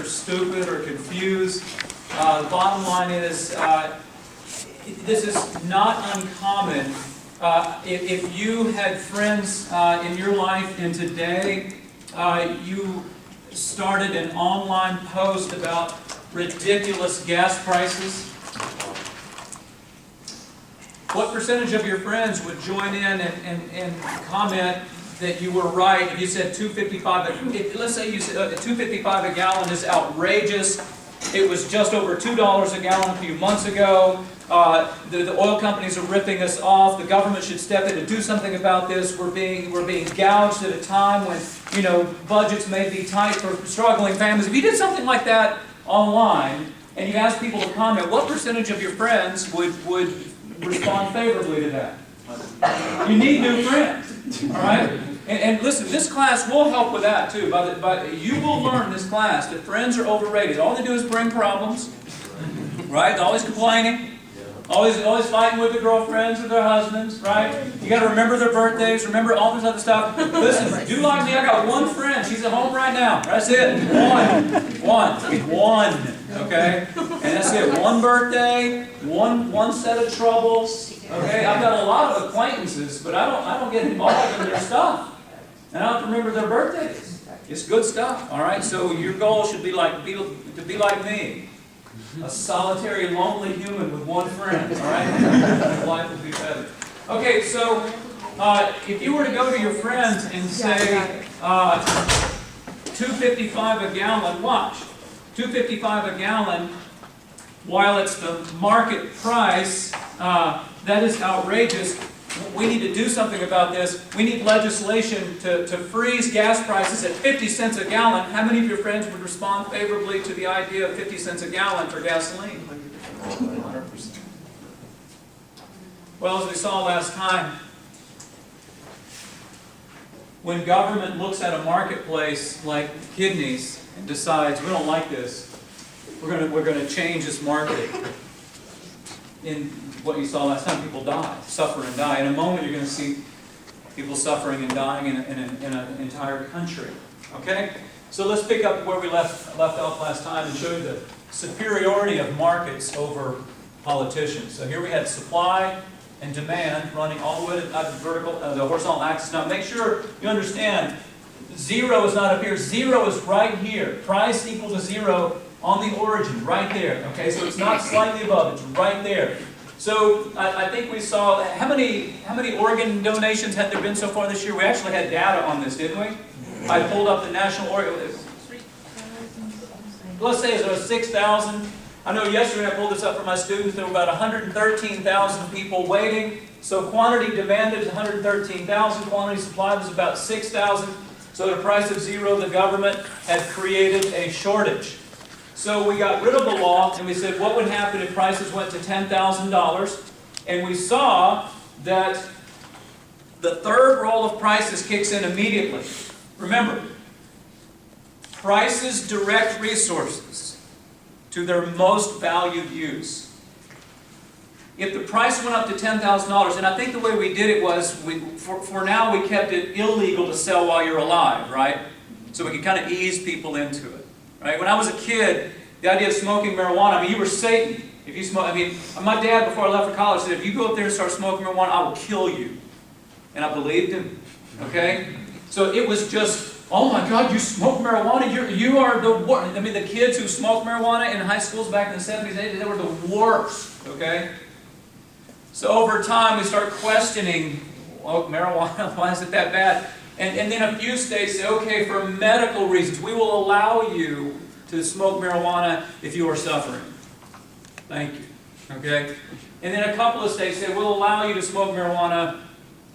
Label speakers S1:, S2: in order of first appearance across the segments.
S1: are stupid or confused. The bottom line is, this is not uncommon. If you had friends in your life and today you started an online post about ridiculous gas prices, what percentage of your friends would join in and comment that you were right if you said $2.55? Let's say you said $2.55 a gallon is outrageous. It was just over $2 a gallon a few months ago. The oil companies are ripping us off. The government should step in and do something about this. We're being gouged at a time when, you know, budgets may be tight for struggling families. If you did something like that online and you asked people to comment, what percentage of your friends would respond favorably to that? You need new friends, all right? And listen, this class will help with that too. You will learn in this class that friends are overrated. All they do is bring problems, right? They're always complaining, always fighting with their girlfriends or their husbands, right? You got to remember their birthdays, remember all this other stuff. Listen, do like me. I got one friend. She's at home right now. That's it. One. Okay, and that's it. One birthday, one set of troubles. Okay, I've got a lot of acquaintances, but I don't get involved in their stuff. And I don't have to remember their birthdays. It's good stuff, all right? So your goal should be to be like me. A solitary, lonely human with one friend, all right? Life will be better. Okay, so if you were to go to your friends and say $2.55 a gallon, watch. $2.55 a gallon, while it's the market price, that is outrageous. We need to do something about this. We need legislation to freeze gas prices at 50 cents a gallon. How many of your friends would respond favorably to the idea of 50 cents a gallon for gasoline? 100%. Well, as we saw last time, when government looks at a marketplace like kidneys and decides, we don't like this, we're going to change this market. In what you saw last time, people die, suffer and die. In a moment, you're going to see people suffering and dying in an entire country. Okay? So let's pick up where we left off last time and show you the superiority of markets over politicians. So here we had supply and demand running all the way to the horizontal axis. Now make sure you understand, zero is not up here. Zero is right here. Price equal to zero on the origin, right there. Okay, so it's not slightly above, it's right there. So I think we saw, how many organ donations had there been so far this year? We actually had data on this, didn't we? I pulled up the national organ. Let's say it was 6,000. I know yesterday I pulled this up for my students. There were about 113,000 people waiting. So quantity demanded is 113,000. Quantity supplied was about 6,000. So at a price of zero, the government had created a shortage. So we got rid of the law and we said, what would happen if prices went to $10,000? And we saw that the third roll of prices kicks in immediately. Remember, prices direct resources to their most valued use. If the price went up to $10,000, and I think the way we did it was, for now we kept it illegal to sell while you're alive, right? So we could kind of ease people into it. Right? When I was a kid, the idea of smoking marijuana, I mean, you were Satan. If you smoke, I mean, my dad, before I left for college, said, if you go up there and start smoking marijuana, I will kill you. And I believed him. Okay? So it was just, oh my God, you smoke marijuana? You are the worst. I mean, the kids who smoked marijuana in high schools back in the 70s, 80s, they were the worst. Okay? So over time, we start questioning, oh, marijuana, why is it that bad? And then a few states say, okay, for medical reasons, we will allow you to smoke marijuana if you are suffering. Thank you. Okay? And then a couple of states say, we'll allow you to smoke marijuana,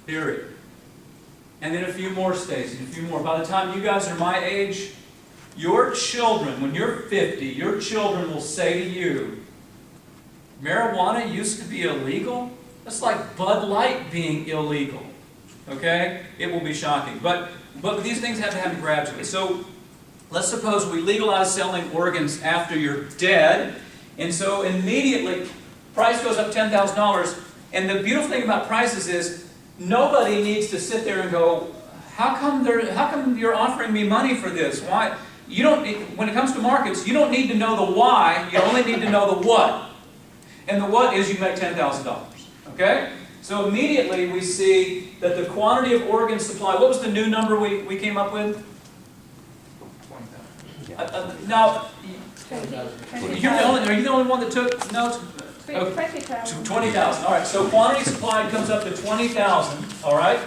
S1: period. And then a few more states, and a few more. By the time you guys are my age, your children, when you're 50, your children will say to you, marijuana used to be illegal? That's like Bud Light being illegal. Okay? It will be shocking. But these things have to happen gradually. So let's suppose we legalize selling organs after you're dead. And so immediately, price goes up $10,000. And the beautiful thing about prices is nobody needs to sit there and go, how come you're offering me money for this? Why? you don't, when it comes to markets, you don't need to know the why, you only need to know the what. And the what is you make $10,000, okay? So immediately we see that the quantity of organ supply, what was the new number we came up with? Now, are you the only one that took notes?
S2: 20,000.
S1: 20,000, all right, so quantity supplied comes up to 20,000, all right?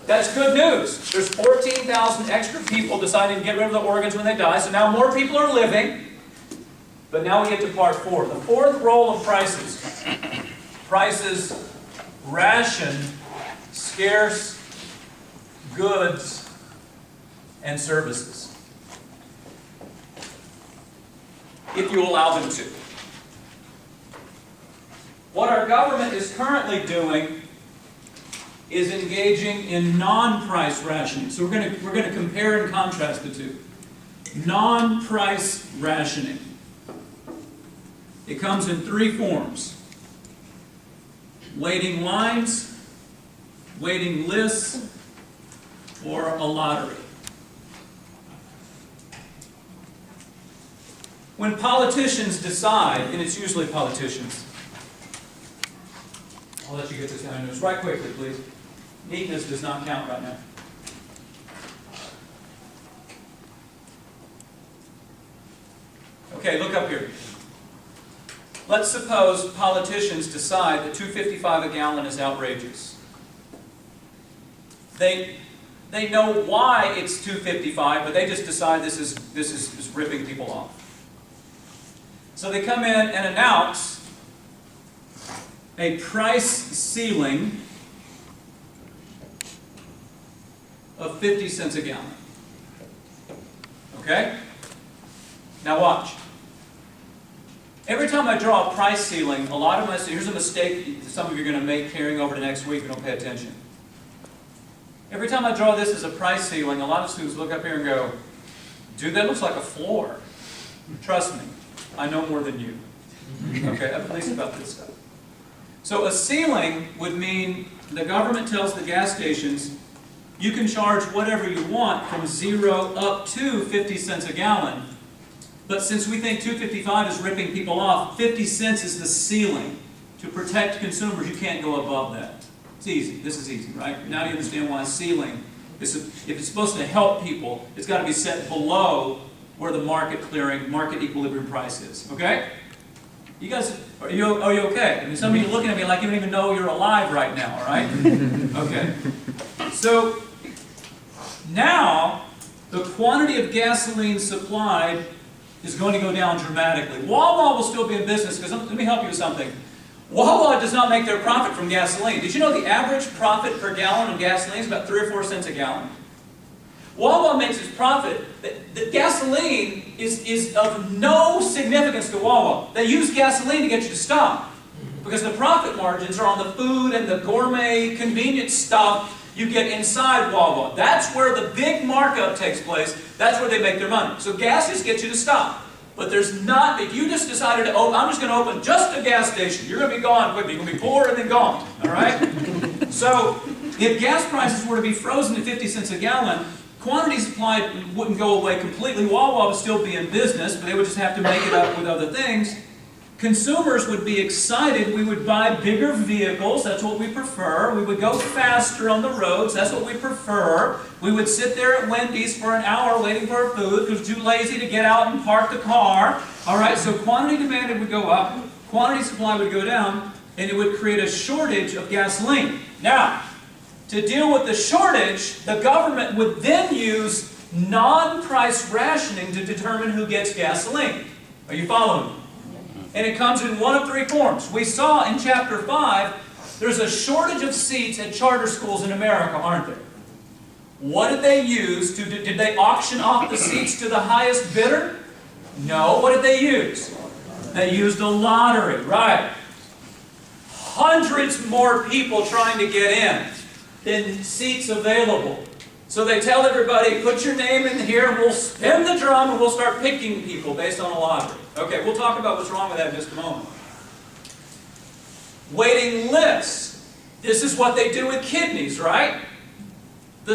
S1: That's good news. There's 14,000 extra people deciding to get rid of the organs when they die, so now more people are living. But now we get to part 4. The fourth role of prices. Prices ration scarce goods and services, if you allow them to. What our government is currently doing is engaging in non-price rationing. So we're going to compare and contrast the two. Non-price rationing. It comes in 3 forms: waiting lines, waiting lists, or a lottery. When politicians decide, and it's usually politicians, I'll let you get this down. Just right quickly, please. Neatness does not count right now. Okay, look up here. Let's suppose politicians decide that $2.55 a gallon is outrageous. They know why it's $2.55, but they just decide this is ripping people off. So they come in and announce a price ceiling of 50 cents a gallon. Okay? Now watch. Every time I draw a price ceiling, a lot of my, here's a mistake some of you are going to make carrying over to next week if you don't pay attention. Every time I draw this as a price ceiling, a lot of students look up here and go, dude, that looks like a floor. Trust me, I know more than you. Okay, at least about this stuff. So a ceiling would mean the government tells the gas stations, you can charge whatever you want from 0 up to 50 cents a gallon. But since we think $2.55 is ripping people off, 50 cents is the ceiling. To protect consumers, you can't go above that. It's easy. This is easy, right? Now you understand why a ceiling, if it's supposed to help people, it's got to be set below where the market clearing, market equilibrium price is. Okay? You guys, are you okay? I mean, some of you are looking at me like you don't even know you're alive right now, all right? Okay. So, now, the quantity of gasoline supplied is going to go down dramatically. Wawa will still be in business, because let me help you with something. Wawa does not make their profit from gasoline. Did you know the average profit per gallon of gasoline is about 3 or 4 cents a gallon? Wawa makes its profit. The gasoline is of no significance to Wawa. They use gasoline to get you to stop, because the profit margins are on the food and the gourmet convenience stuff you get inside Wawa. That's where the big markup takes place. That's where they make their money. So gas just gets you to stop. But there's not, if you just decided to open, I'm just going to open just a gas station, you're going to be gone quickly. You're going to be poor and then gone. All right? So if gas prices were to be frozen at 50 cents a gallon, quantity supplied wouldn't go away completely. Wawa would still be in business, but they would just have to make it up with other things. Consumers would be excited. We would buy bigger vehicles. That's what we prefer. We would go faster on the roads. That's what we prefer. We would sit there at Wendy's for an hour waiting for our food because we're too lazy to get out and park the car. All right, so quantity demanded would go up, quantity supply would go down, and it would create a shortage of gasoline. Now, to deal with the shortage, the government would then use non-price rationing to determine who gets gasoline. Are you following me? And it comes in one of 3 forms. We saw in chapter 5, there's a shortage of seats at charter schools in America, aren't there? What did they use? Did they auction off the seats to the highest bidder? No. What did they use? They used a lottery, right? Hundreds more people trying to get in than seats available. So they tell everybody, put your name in here and we'll spin the drum and we'll start picking people based on a lottery. Okay, we'll talk about what's wrong with that in just a moment. Waiting lists. This is what they do with kidneys, right? The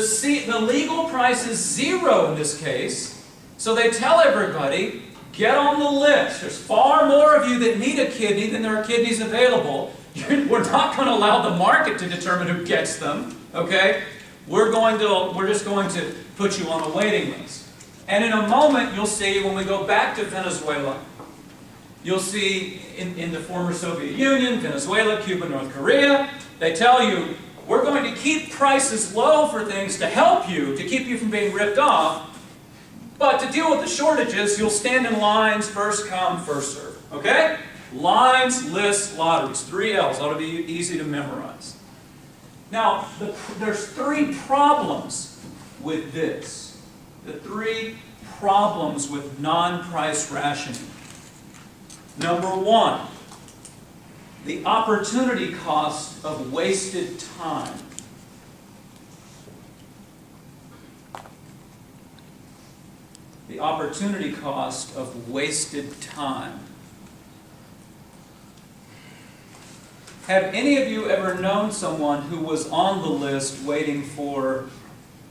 S1: legal price is 0 in this case. So they tell everybody, get on the list. There's far more of you that need a kidney than there are kidneys available. We're not going to allow the market to determine who gets them, okay? We're just going to put you on a waiting list. And in a moment, you'll see, when we go back to Venezuela, you'll see in the former Soviet Union, Venezuela, Cuba, North Korea, they tell you, we're going to keep prices low for things to help you, to keep you from being ripped off, but to deal with the shortages, you'll stand in lines, first come, first serve. Okay? Lines, lists, lotteries. 3 L's ought to be easy to memorize. Now, there's 3 problems with this. The 3 problems with non-price rationing. Number 1, the opportunity cost of wasted time. The opportunity cost of wasted time. Have any of you ever known someone who was on the list waiting for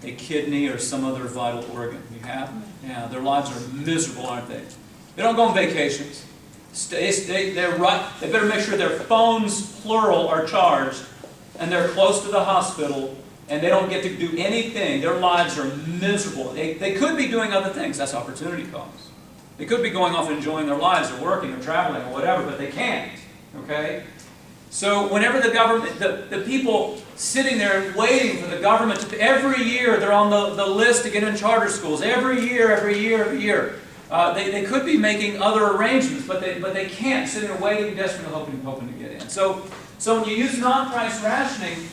S1: a kidney or some other vital organ? You have? Yeah, their lives are miserable, aren't they? They don't go on vacations. They better make sure their phones, plural, are charged, and they're close to the hospital, and they don't get to do anything. Their lives are miserable. They could be doing other things. That's opportunity cost. They could be going off and enjoying their lives or working or traveling or whatever, but they can't. Okay? So whenever the government, the people sitting there waiting for the government to, every year they're on the list to get in charter schools. Every year. They could be making other arrangements, but they can't, sitting there waiting, desperately hoping to get in. So when you use non-price rationing,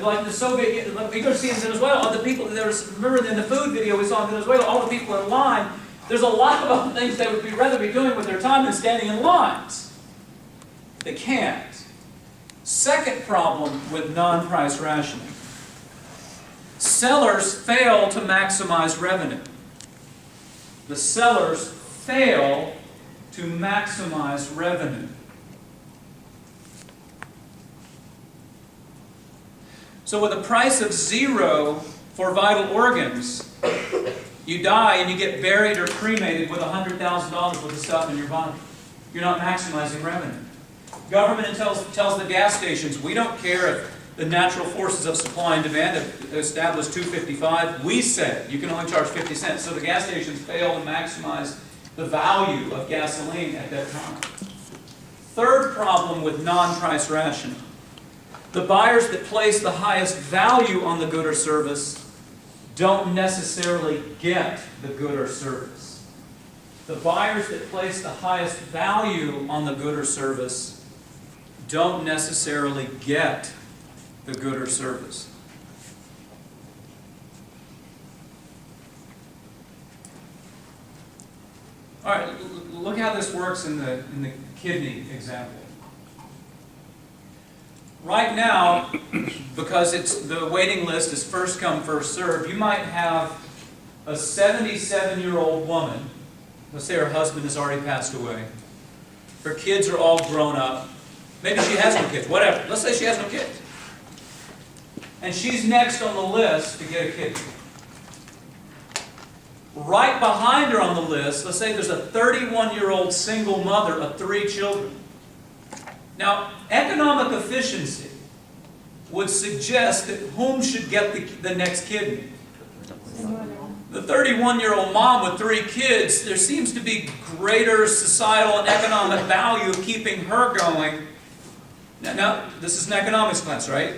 S1: like the Soviet, you're going to see in Venezuela, all the people, remember in the food video we saw in Venezuela, all the people in line, there's a lot of other things they would rather be doing with their time than standing in lines. They can't. Second problem with non-price rationing. Sellers fail to maximize revenue. The sellers fail to maximize revenue. So with a price of 0 for vital organs, you die and you get buried or cremated with $100,000 worth of stuff in your body. You're not maximizing revenue. Government tells the gas stations, we don't care if the natural forces of supply and demand have established $2.55. We said you can only charge 50 cents. So the gas stations fail to maximize the value of gasoline at that time. Third problem with non-price rationing. The buyers that place the highest value on the good or service don't necessarily get the good or service. The buyers that place the highest value on the good or service don't necessarily get the good or service. All right, look how this works in the kidney example. Right now, because the waiting list is first come, first served, you might have a 77-year-old woman, let's say her husband has already passed away, her kids are all grown up, maybe she has no kids, whatever, let's say she has no kids, and she's next on the list to get a kidney. Right behind her on the list, let's say there's a 31-year-old single mother of 3 children. Now, economic efficiency would suggest that whom should get the next kidney? The 31-year-old mom with 3 kids, there seems to be greater societal and economic value of keeping her going. Now this is an economics class, right?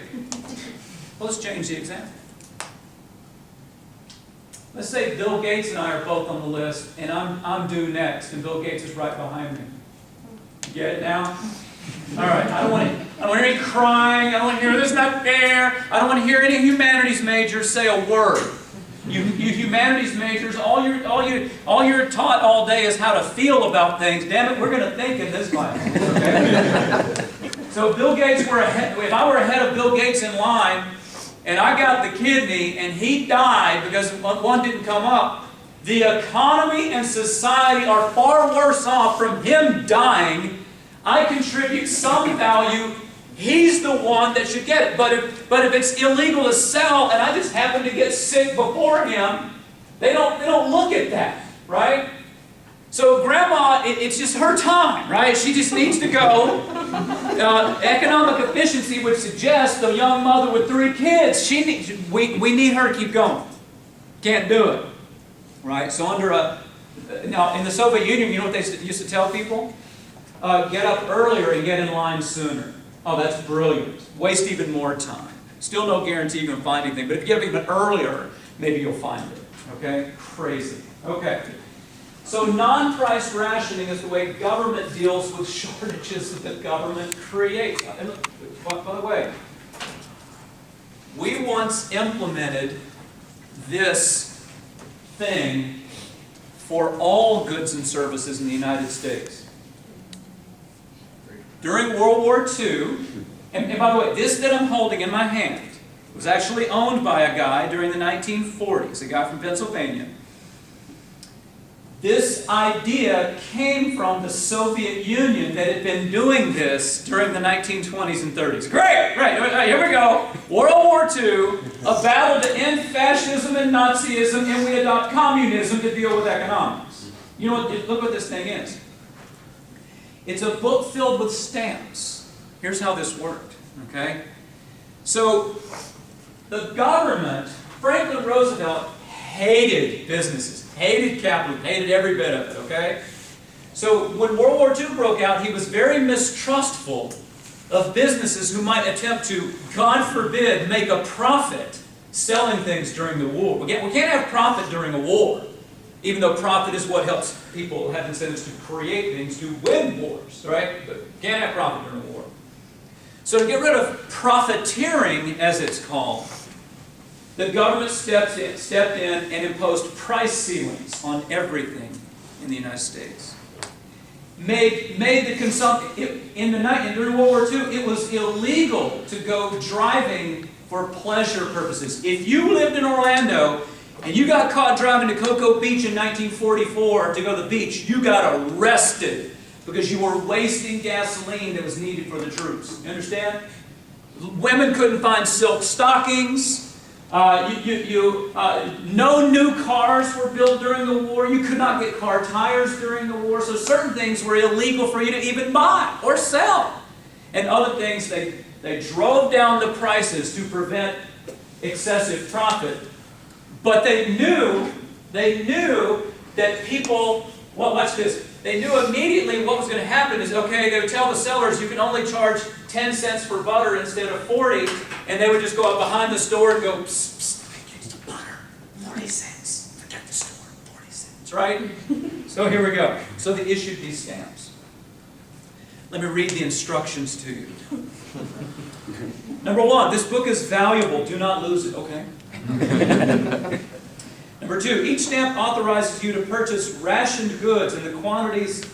S1: Well, let's change the example. Let's say Bill Gates and I are both on the list, and I'm due next, and Bill Gates is right behind me. You get it now? All right, I don't want to hear any crying. I don't want to hear this is not fair. I don't want to hear any humanities majors say a word. You humanities majors, all you're taught all day is how to feel about things. Damn it, we're going to think in this class. Okay? So Bill Gates were ahead. If I were ahead of Bill Gates in line, and I got the kidney, and he died because one didn't come up, the economy and society are far worse off from him dying. I contribute some value, he's the one that should get it. But if it's illegal to sell and I just happen to get sick before him, they don't look at that, right? So grandma, it's just her time, right? She just needs to go. Economic efficiency would suggest the young mother with 3 kids, we need her to keep going. Can't do it, right? So now in the Soviet Union, you know what they used to tell people? Get up earlier and get in line sooner. Oh, that's brilliant. Waste even more time. Still no guarantee you're going to find anything, but if you get up even earlier, maybe you'll find it. Okay? Crazy. Okay. So non-price rationing is the way government deals with shortages that government creates. And look, by the way, we once implemented this thing for all goods and services in the United States. During World War II, and by the way, this that I'm holding in my hand was actually owned by a guy during the 1940s, a guy from Pennsylvania. This idea came from the Soviet Union that had been doing this during the 1920s and 30s. Great, great, here we go. World War II, a battle to end fascism and Nazism, and we adopt communism to deal with economics. You know what, look what this thing is. It's a book filled with stamps. Here's how this worked, okay? So, the government, Franklin Roosevelt, hated businesses, hated capital, hated every bit of it, okay? So when World War II broke out, he was very mistrustful of businesses who might attempt to, God forbid, make a profit selling things during the war. We can't have profit during a war, even though profit is what helps people have incentives to create things, to win wars, right? But can't have profit during a war. So to get rid of profiteering, as it's called, the government stepped in and imposed price ceilings on everything in the United States. Made the consumption during World War II, it was illegal to go driving for pleasure purposes. If you lived in Orlando and you got caught driving to Cocoa Beach in 1944 to go to the beach, you got arrested because you were wasting gasoline that was needed for the troops. You understand? Women couldn't find silk stockings. No new cars were built during the war. You could not get car tires during the war. So certain things were illegal for you to even buy or sell. And other things, they drove down the prices to prevent excessive profit. But they knew that people, well, watch this. They knew immediately what was going to happen is, okay, they would tell the sellers you can only charge 10 cents for butter instead of 40, and they would just go up behind the store and go, psst, psst, butter, 40 cents. Forget the store, 40 cents, right? So here we go. So they issued these stamps. Let me read the instructions to you. Number 1, this book is valuable. Do not lose it, okay? Number 2, each stamp authorizes you to purchase rationed goods in the quantities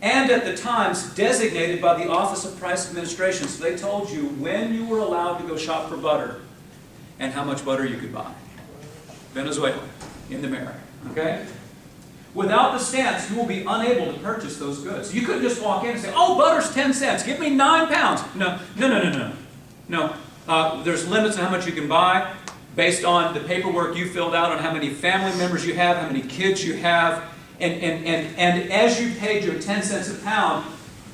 S1: and at the times designated by the Office of Price Administration. So they told you when you were allowed to go shop for butter and how much butter you could buy. Venezuela, in America, okay? Without the stamps, you will be unable to purchase those goods. You couldn't just walk in and say, oh, butter's 10 cents, give me 9 pounds. No. There's limits on how much you can buy, based on the paperwork you filled out on how many family members you have, how many kids you have, and as you paid your 10 cents a pound,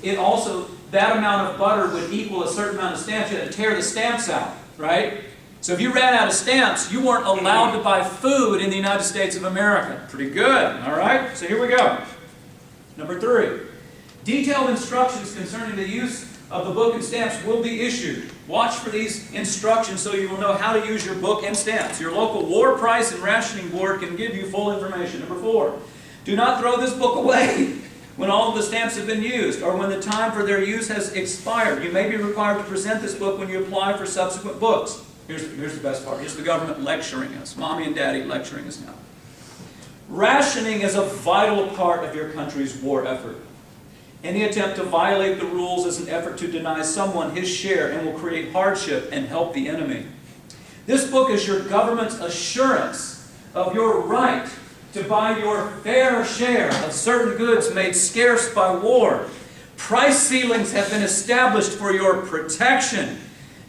S1: it also, that amount of butter would equal a certain amount of stamps. You had to tear the stamps out, right? So if you ran out of stamps, you weren't allowed to buy food in the United States of America. Pretty good, all right? So here we go. Number 3, detailed instructions concerning the use of the book and stamps will be issued. Watch for these instructions so you will know how to use your book and stamps. Your local War Price and Rationing Board can give you full information. Number 4, do not throw this book away when all of the stamps have been used or when the time for their use has expired. You may be required to present this book when you apply for subsequent books. Here's the best part. Here's the government lecturing us. Mommy and Daddy lecturing us now. Rationing is a vital part of your country's war effort. Any attempt to violate the rules is an effort to deny someone his share and will create hardship and help the enemy. This book is your government's assurance of your right to buy your fair share of certain goods made scarce by war. Price ceilings have been established for your protection.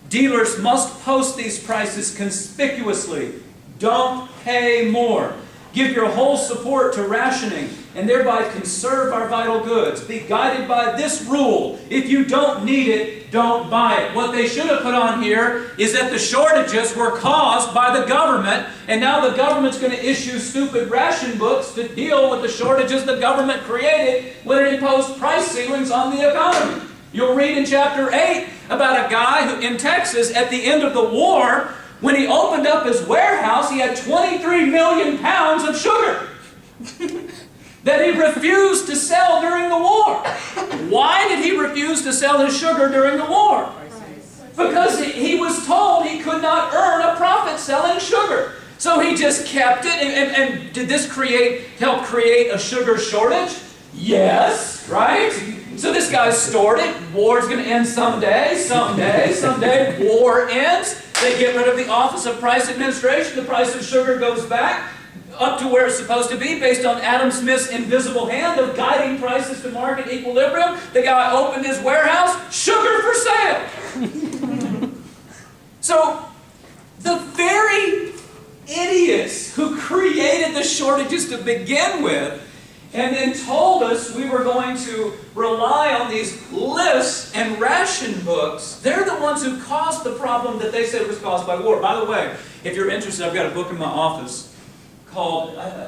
S1: Dealers must post these prices conspicuously. Don't pay more. Give your whole support to rationing and thereby conserve our vital goods. Be guided by this rule. If you don't need it, don't buy it. What they should have put on here is that the shortages were caused by the government, and now the government's going to issue stupid ration books to deal with the shortages the government created when it imposed price ceilings on the economy. You'll read in chapter 8 about a guy who, in Texas, at the end of the war, when he opened up his warehouse, he had 23 million pounds of sugar that he refused to sell during the war. Why did he refuse to sell his sugar during the war? Because he was told he could not earn a profit selling sugar. So he just kept it. And did this help create a sugar shortage? Yes, right? So this guy stored it. War's going to end someday. War ends. They get rid of the Office of Price Administration. The price of sugar goes back up to where it's supposed to be based on Adam Smith's invisible hand of guiding prices to market equilibrium. The guy opened his warehouse, sugar for sale. So the very idiots who created the shortages to begin with and then told us we were going to rely on these lists and ration books, they're the ones who caused the problem that they said was caused by war. By the way, if you're interested, I've got a book in my office called, I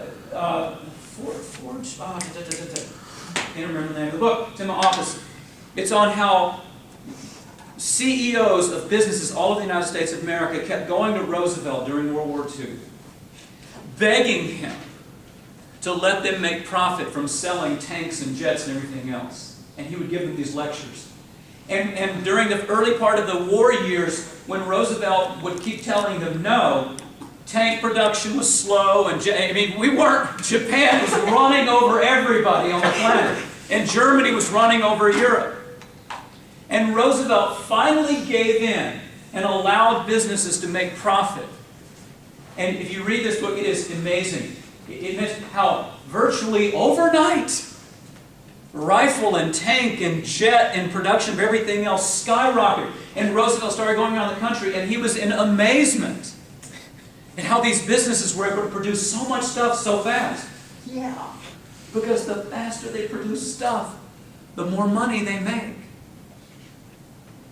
S1: can't remember the name of the book. It's in my office. It's on how CEOs of businesses all over the United States of America kept going to Roosevelt during World War II, begging him to let them make profit from selling tanks and jets and everything else. And he would give them these lectures. And during the early part of the war years, when Roosevelt would keep telling them no, tank production was slow, and Japan was running over everybody on the planet, and Germany was running over Europe. And Roosevelt finally gave in and allowed businesses to make profit. And if you read this book, it is amazing. It meant how virtually overnight, rifle and tank and jet and production of everything else skyrocketed. And Roosevelt started going around the country, and he was in amazement at how these businesses were able to produce so much stuff so fast. Yeah, because the faster they produce stuff, the more money they make.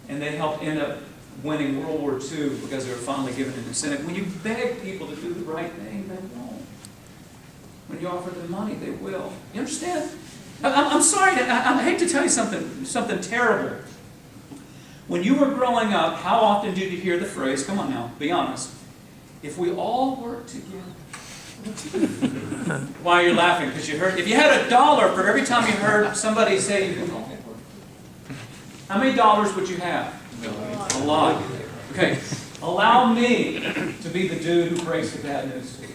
S1: And they helped end up winning World War II because they were finally given an incentive. When you beg people to do the right thing, they won't. When you offer them money, they will. You understand? I'm sorry, I hate to tell you something terrible. When you were growing up, how often did you hear the phrase, come on now, be honest, if we all work together? Why are you laughing? Because you heard, if you had $1 for every time you heard somebody say you can all work, how many dollars would you have? A lot. Okay, allow me to be the dude who breaks the bad news to you.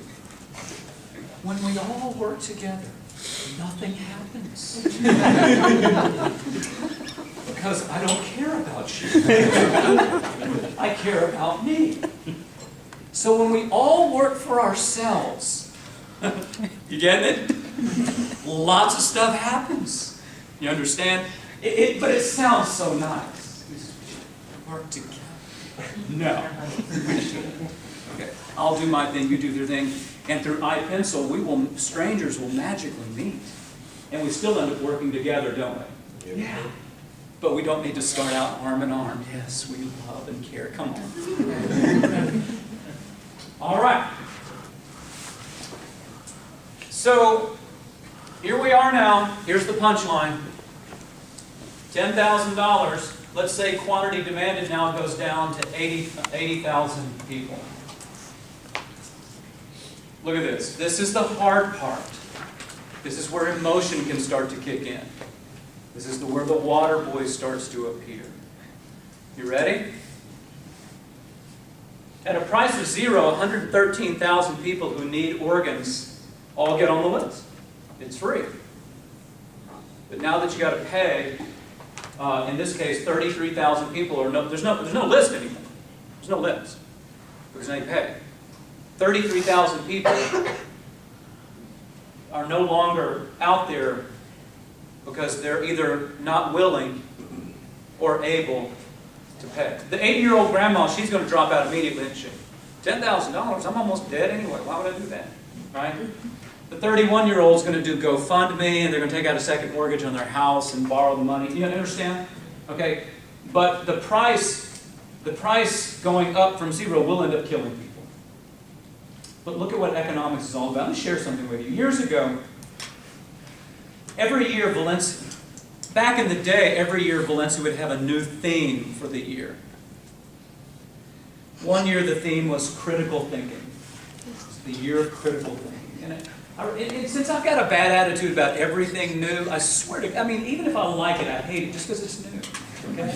S1: When we all work together, nothing happens. Because I don't care about you. I care about me. So when we all work for ourselves, you get it? Lots of stuff happens. You understand? But it sounds so nice. Work together. No. Okay, I'll do my thing, you do your thing. And through iPencil, strangers will magically meet. And we still end up working together, don't we? Yeah. But we don't need to start out arm in arm. Yes, we love and care. Come on. All right. So, here we are now. Here's the punchline. $10,000. Let's say quantity demanded now goes down to 80,000 people. Look at this. This is the hard part. This is where emotion can start to kick in. This is where the water boy starts to appear. You ready? At a price of zero, 113,000 people who need organs all get on the list. It's free. But now that you got to pay, in this case, 33,000 people are there's no list anymore. There's no list because now you pay. 33,000 people are no longer out there because they're either not willing or able to pay. The 80-year-old grandma, she's going to drop out immediately, isn't she? $10,000, I'm almost dead anyway. Why would I do that? right? The 31-year-old is going to do GoFundMe, and they're going to take out a second mortgage on their house and borrow the money. You understand? Okay, but the price going up from zero will end up killing people. But look at what economics is all about. Let me share something with you. Years ago, every year Valencia, back in the day, every year Valencia would have a new theme for the year. One year the theme was critical thinking. It's the year of critical thinking. And since I've got a bad attitude about everything new, I swear to God, I mean, even if I like it, I hate it just because it's new. Okay?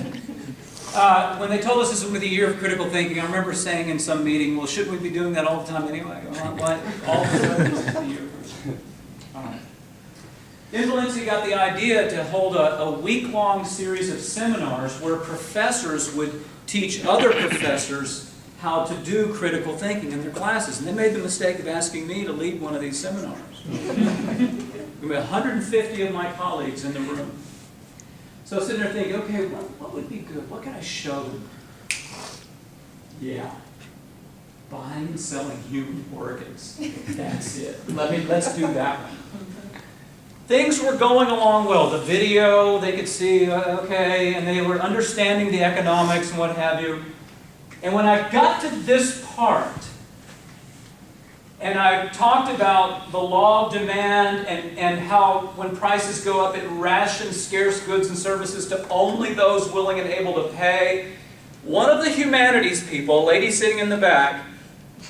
S1: When they told us this was the year of critical thinking, I remember saying in some meeting, well, shouldn't we be doing that all the time anyway? Why? All of a sudden, this is the year. All right. Then Valencia got the idea to hold a week-long series of seminars where professors would teach other professors how to do critical thinking in their classes. And they made the mistake of asking me to lead one of these seminars. We had 150 of my colleagues in the room. So I was sitting there thinking, okay, what would be good? What can I show them? Yeah. Buying and selling human organs. That's it. Let's do that one. Things were going along well. The video, they could see, okay, and they were understanding the economics and what have you. And when I got to this part, and I talked about the law of demand and how when prices go up, it rations scarce goods and services to only those willing and able to pay, one of the humanities people, a lady sitting in the back,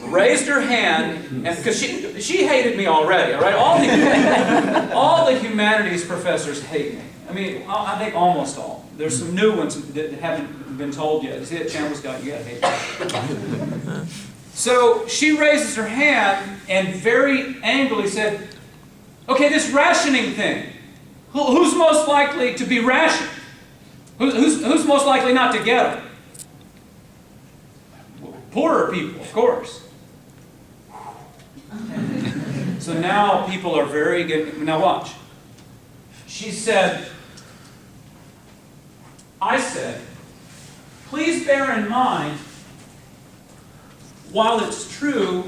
S1: raised her hand, and because she hated me already, all right? All the humanities professors hate me. I mean, I think almost all. There's some new ones that haven't been told yet. See that Chandler's got, you gotta hate that. So she raises her hand and very angrily said, okay, this rationing thing, who's most likely to be rationed? Who's most likely not to get them? Poorer people, of course. So now people are very good. Now watch. She said, I said, please bear in mind, while it's true,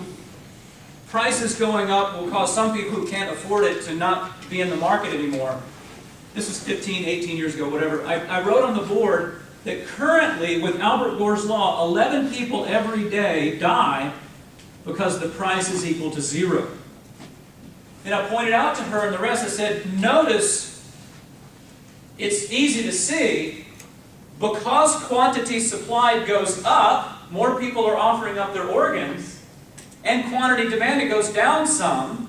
S1: prices going up will cause some people who can't afford it to not be in the market anymore. This was 15, 18 years ago, whatever. I wrote on the board that currently, with Albert Gore's law, 11 people every day die because the price is equal to zero. And I pointed out to her and the rest, I said, notice, it's easy to see, because quantity supplied goes up, more people are offering up their organs, and quantity demanded goes down some,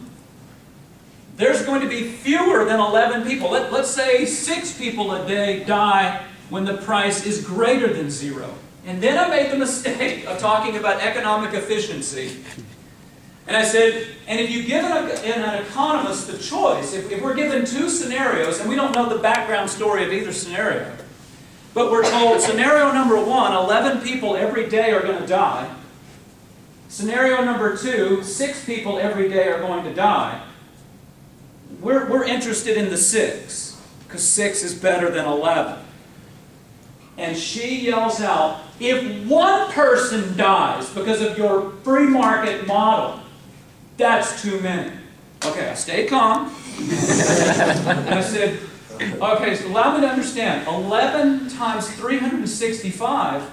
S1: there's going to be fewer than 11 people. Let's say 6 people a day die when the price is greater than zero. And then I made the mistake of talking about economic efficiency. And I said, and if you give an economist the choice, if we're given 2 scenarios, and we don't know the background story of either scenario, but we're told scenario number 1, 11 people every day are going to die. Scenario number 2, 6 people every day are going to die. We're interested in the 6, because 6 is better than 11. And she yells out, if one person dies because of your free market model, that's too many. Okay, I stayed calm. And I said, okay, so allow me to understand. 11 times 365,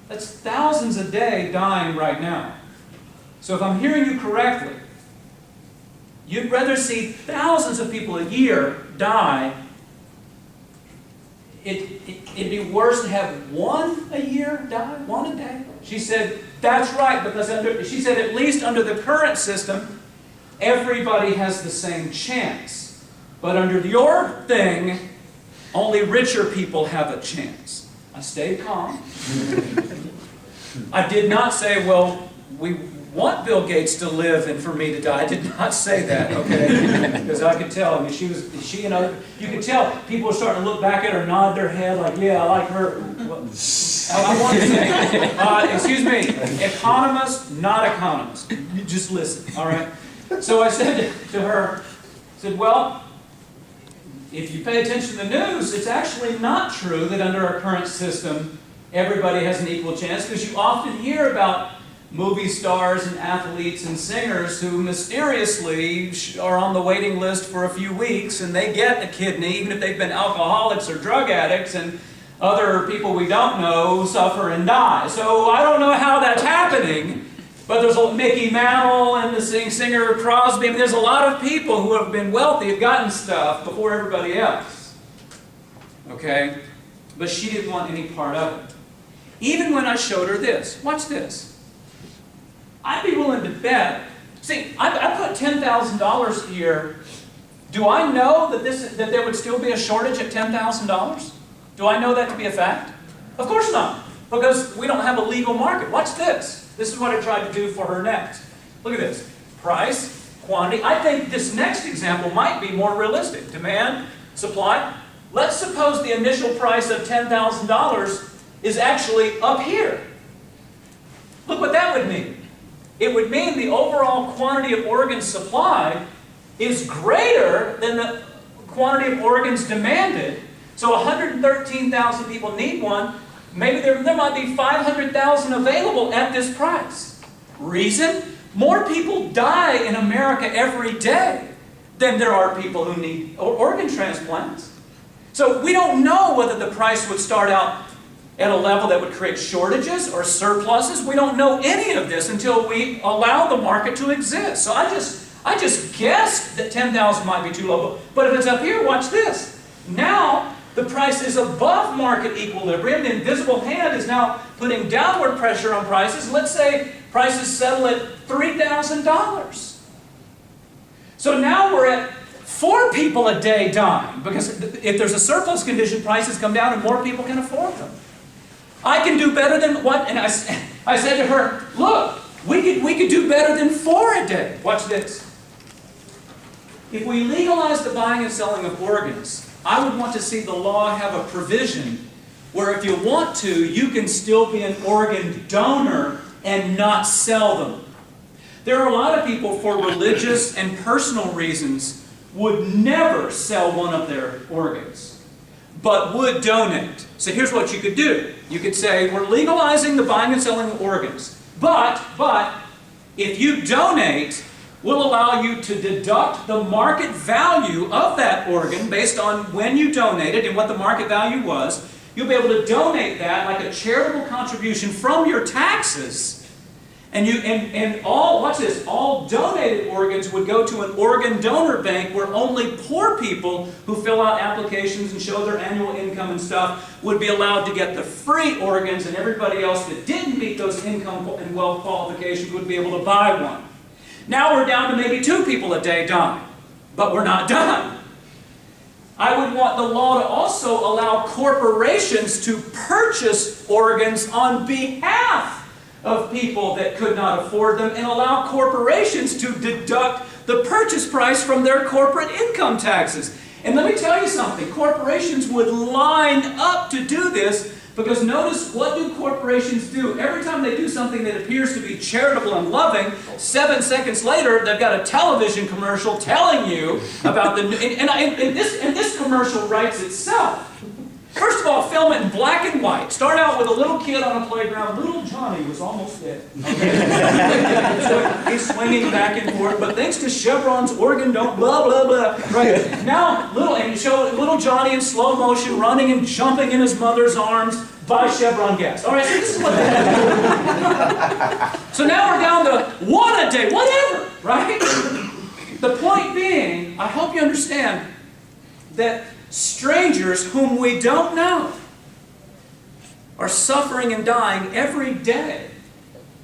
S1: that's thousands a day dying right now. So if I'm hearing you correctly, you'd rather see thousands of people a year die. It'd be worse to have one a year die, one a day. She said, that's right, because she said at least under the current system, everybody has the same chance. But under your thing, only richer people have a chance. I stayed calm. I did not say, well, we want Bill Gates to live and for me to die. I did not say that, okay? Because I could tell. I mean, she and other, you could tell people were starting to look back at her, nod their head, like, yeah, I like her. Well, I want to say, excuse me, economist, not economist. You just listen, all right? So I said to her, I said, well, if you pay attention to the news, it's actually not true that under our current system, everybody has an equal chance, because you often hear about movie stars and athletes and singers who mysteriously are on the waiting list for a few weeks, and they get a kidney even if they've been alcoholics or drug addicts, and other people we don't know suffer and die. So I don't know how that's happening, but there's a Mickey Mantle and the singer Crosby. I mean, there's a lot of people who have been wealthy, have gotten stuff before everybody else. Okay? But she didn't want any part of it. Even when I showed her this. Watch this. I'd be willing to bet. See, I put $10,000 here. Do I know that there would still be a shortage at $10,000? Do I know that to be a fact? Of course not, because we don't have a legal market. Watch this. This is what I tried to do for her next. Look at this. Price, quantity. I think this next example might be more realistic. Demand, supply. Let's suppose the initial price of $10,000 is actually up here. Look what that would mean. It would mean the overall quantity of organs supplied is greater than the quantity of organs demanded. So 113,000 people need one. Maybe there might be 500,000 available at this price. Reason? More people die in America every day than there are people who need organ transplants. So we don't know whether the price would start out at a level that would create shortages or surpluses. We don't know any of this until we allow the market to exist. So I just guessed that 10,000 might be too low. But if it's up here, watch this. Now the price is above market equilibrium. The invisible hand is now putting downward pressure on prices. Let's say prices settle at $3,000. So now we're at 4 people a day dying, because if there's a surplus condition, prices come down and more people can afford them. I can do better than what? And I said to her, look, we could do better than 4 a day. Watch this. If we legalize the buying and selling of organs, I would want to see the law have a provision where if you want to, you can still be an organ donor and not sell them. There are a lot of people, for religious and personal reasons, would never sell one of their organs, but would donate. So here's what you could do. You could say, we're legalizing the buying and selling of organs, but if you donate, we'll allow you to deduct the market value of that organ based on when you donated and what the market value was. You'll be able to donate that like a charitable contribution from your taxes. And all, watch this, all donated organs would go to an organ donor bank where only poor people who fill out applications and show their annual income and stuff would be allowed to get the free organs, and everybody else that didn't meet those income and wealth qualifications would be able to buy one. Now we're down to maybe 2 people a day dying, but we're not done. I would want the law to also allow corporations to purchase organs on behalf of people that could not afford them, and allow corporations to deduct the purchase price from their corporate income taxes. And let me tell you something, corporations would line up to do this, because notice, what do corporations do? Every time they do something that appears to be charitable and loving, 7 seconds later, they've got a television commercial telling you about the... And this commercial writes itself. First of all, film it in black and white. Start out with a little kid on a playground. Little Johnny was almost dead. Okay. So he's swinging back and forth, but thanks to Chevron's organ don't blah blah blah. Right now, and you show little Johnny in slow motion, running and jumping in his mother's arms. Buy Chevron gas. All right, so this is what they have. So now we're down to 1 a day, whatever. Right? The point being, I hope you understand that strangers whom we don't know are suffering and dying every day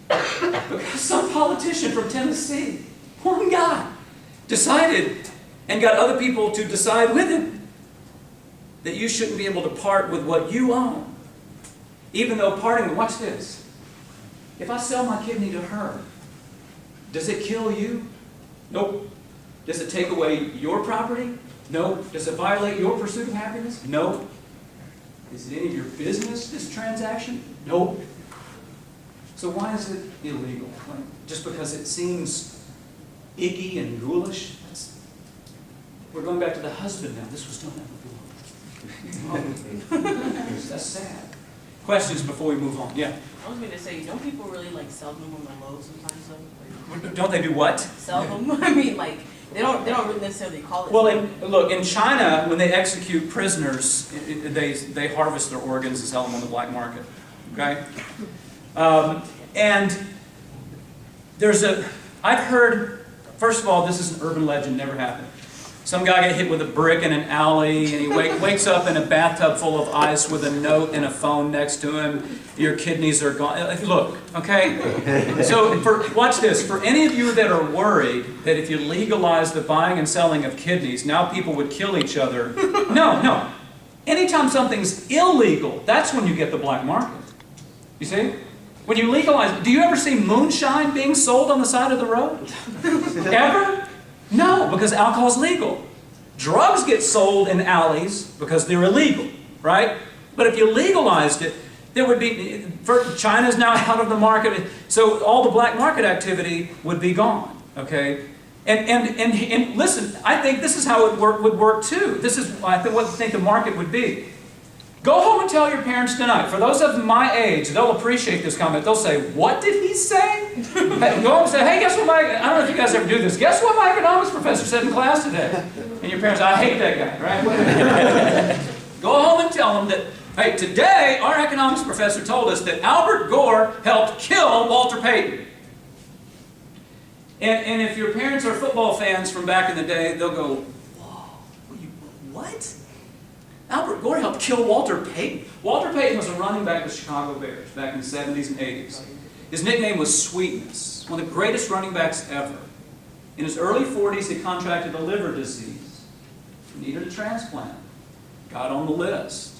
S1: because some politician from Tennessee, one guy, decided and got other people to decide with him that you shouldn't be able to part with what you own. Even though parting, watch this, if I sell my kidney to her, does it kill you? Nope. Does it take away your property? No. Does it violate your pursuit of happiness? No. Is it any of your business, this transaction? No. So why is it illegal? Just because it seems icky and ghoulish? We're going back to the husband now. This was done before. That's sad. Questions before we move on? Yeah.
S3: I was gonna say, don't people really like sell them on the low sometimes though? Like,
S1: Don't they do what?
S3: sell them? I mean, like, they don't really necessarily call it.
S1: Well, look, in China, when they execute prisoners, they harvest their organs and sell them on the black market. Okay? And I've heard, first of all, this is an urban legend, never happened. Some guy got hit with a brick in an alley, and he wakes up in a bathtub full of ice with a note and a phone next to him. Your kidneys are gone. Look, okay? So, watch this. For any of you that are worried that if you legalize the buying and selling of kidneys, now people would kill each other. No. Anytime something's illegal, that's when you get the black market. You see? When you legalize, do you ever see moonshine being sold on the side of the road? Ever? No, because alcohol's legal. Drugs get sold in alleys because they're illegal, right? But if you legalized it, there would be, China's now out of the market, so all the black market activity would be gone, okay? And listen, I think this is how it would work too. This is what I think the market would be. Go home and tell your parents tonight. For those of my age, they'll appreciate this comment. They'll say, "What did he say?" Go home and say, "Hey, guess what I don't know if you guys ever do this. Guess what my economics professor said in class today?" And your parents, "I hate that guy," right? Go home and tell them that, "Hey, today our economics professor told us that Albert Gore helped kill Walter Payton." And if your parents are football fans from back in the day, they'll go, "Whoa, what? Albert Gore helped kill Walter Payton?" Walter Payton was a running back of the Chicago Bears back in the 70s and 80s. His nickname was Sweetness, one of the greatest running backs ever. In his early 40s, he contracted a liver disease. He needed a transplant. Got on the list.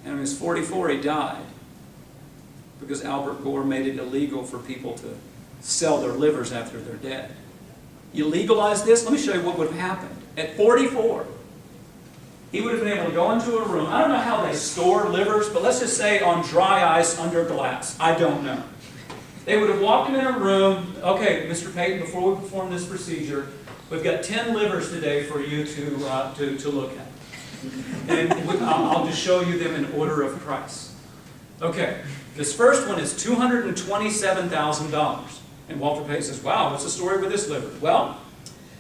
S1: And when he was 44, he died because Albert Gore made it illegal for people to sell their livers after they're dead. You legalize this, let me show you what would have happened. At 44, he would have been able to go into a room. I don't know how they store livers, but let's just say on dry ice under glass. I don't know. They would have walked him in a room. "Okay, Mr. Payton, before we perform this procedure, we've got 10 livers today for you to look at. And I'll just show you them in order of price." Okay, this first one is $227,000. And Walter Payton says, "Wow, what's the story with this liver?" Well,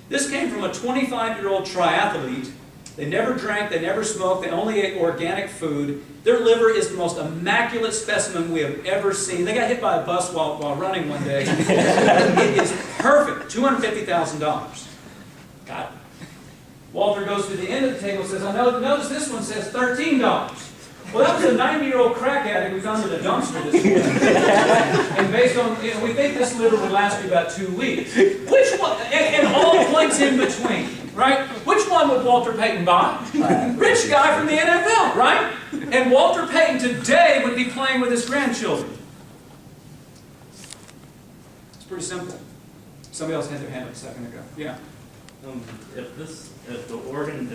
S1: this came from a 25-year-old triathlete. They never drank, they never smoked, they only ate organic food. Their liver is the most immaculate specimen we have ever seen. They got hit by a bus while running one day. It is perfect, $250,000. Got it. Walter goes to the end of the table and says, notice this one says $13. Well, that was a 90-year-old crack addict we found in a dumpster this morning. And based on, we think this liver would last you about 2 weeks. Which one, and all points in between, right? Which one would Walter Payton buy? Rich guy from the NFL, right? And Walter Payton today would be playing with his grandchildren. It's pretty simple. Somebody else had their hand up a second ago. Yeah.
S4: If the organ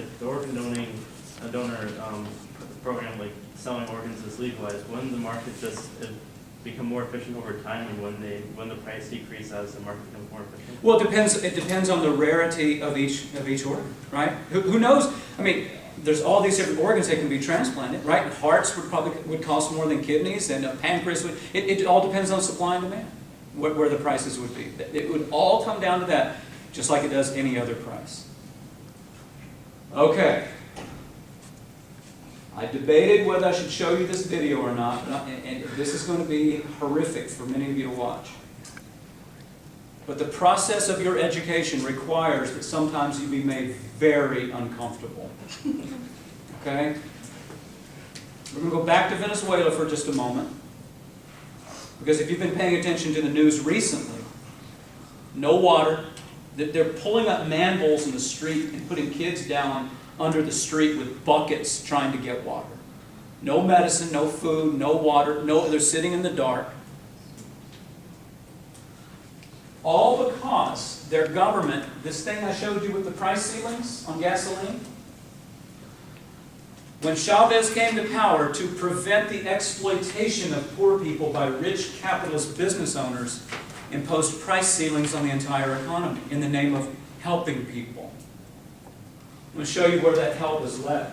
S4: donor program, like selling organs, is legalized, wouldn't the market just become more efficient over time, and when the price decreases as the market becomes more efficient?
S1: Well, it depends on the rarity of each organ, right? Who knows? I mean, there's all these different organs that can be transplanted, right? Hearts would cost more than kidneys, and a pancreas would. It all depends on supply and demand, where the prices would be. It would all come down to that, just like it does any other price. Okay. I debated whether I should show you this video or not, and this is going to be horrific for many of you to watch. But the process of your education requires that sometimes you be made very uncomfortable. Okay? We're going to go back to Venezuela for just a moment. Because if you've been paying attention to the news recently, no water. They're pulling up manholes in the street and putting kids down under the street with buckets trying to get water. No medicine, no food, no water, they're sitting in the dark. All because their government, this thing I showed you with the price ceilings on gasoline, when Chavez came to power to prevent the exploitation of poor people by rich capitalist business owners, imposed price ceilings on the entire economy in the name of helping people. I'm going to show you where that help has led.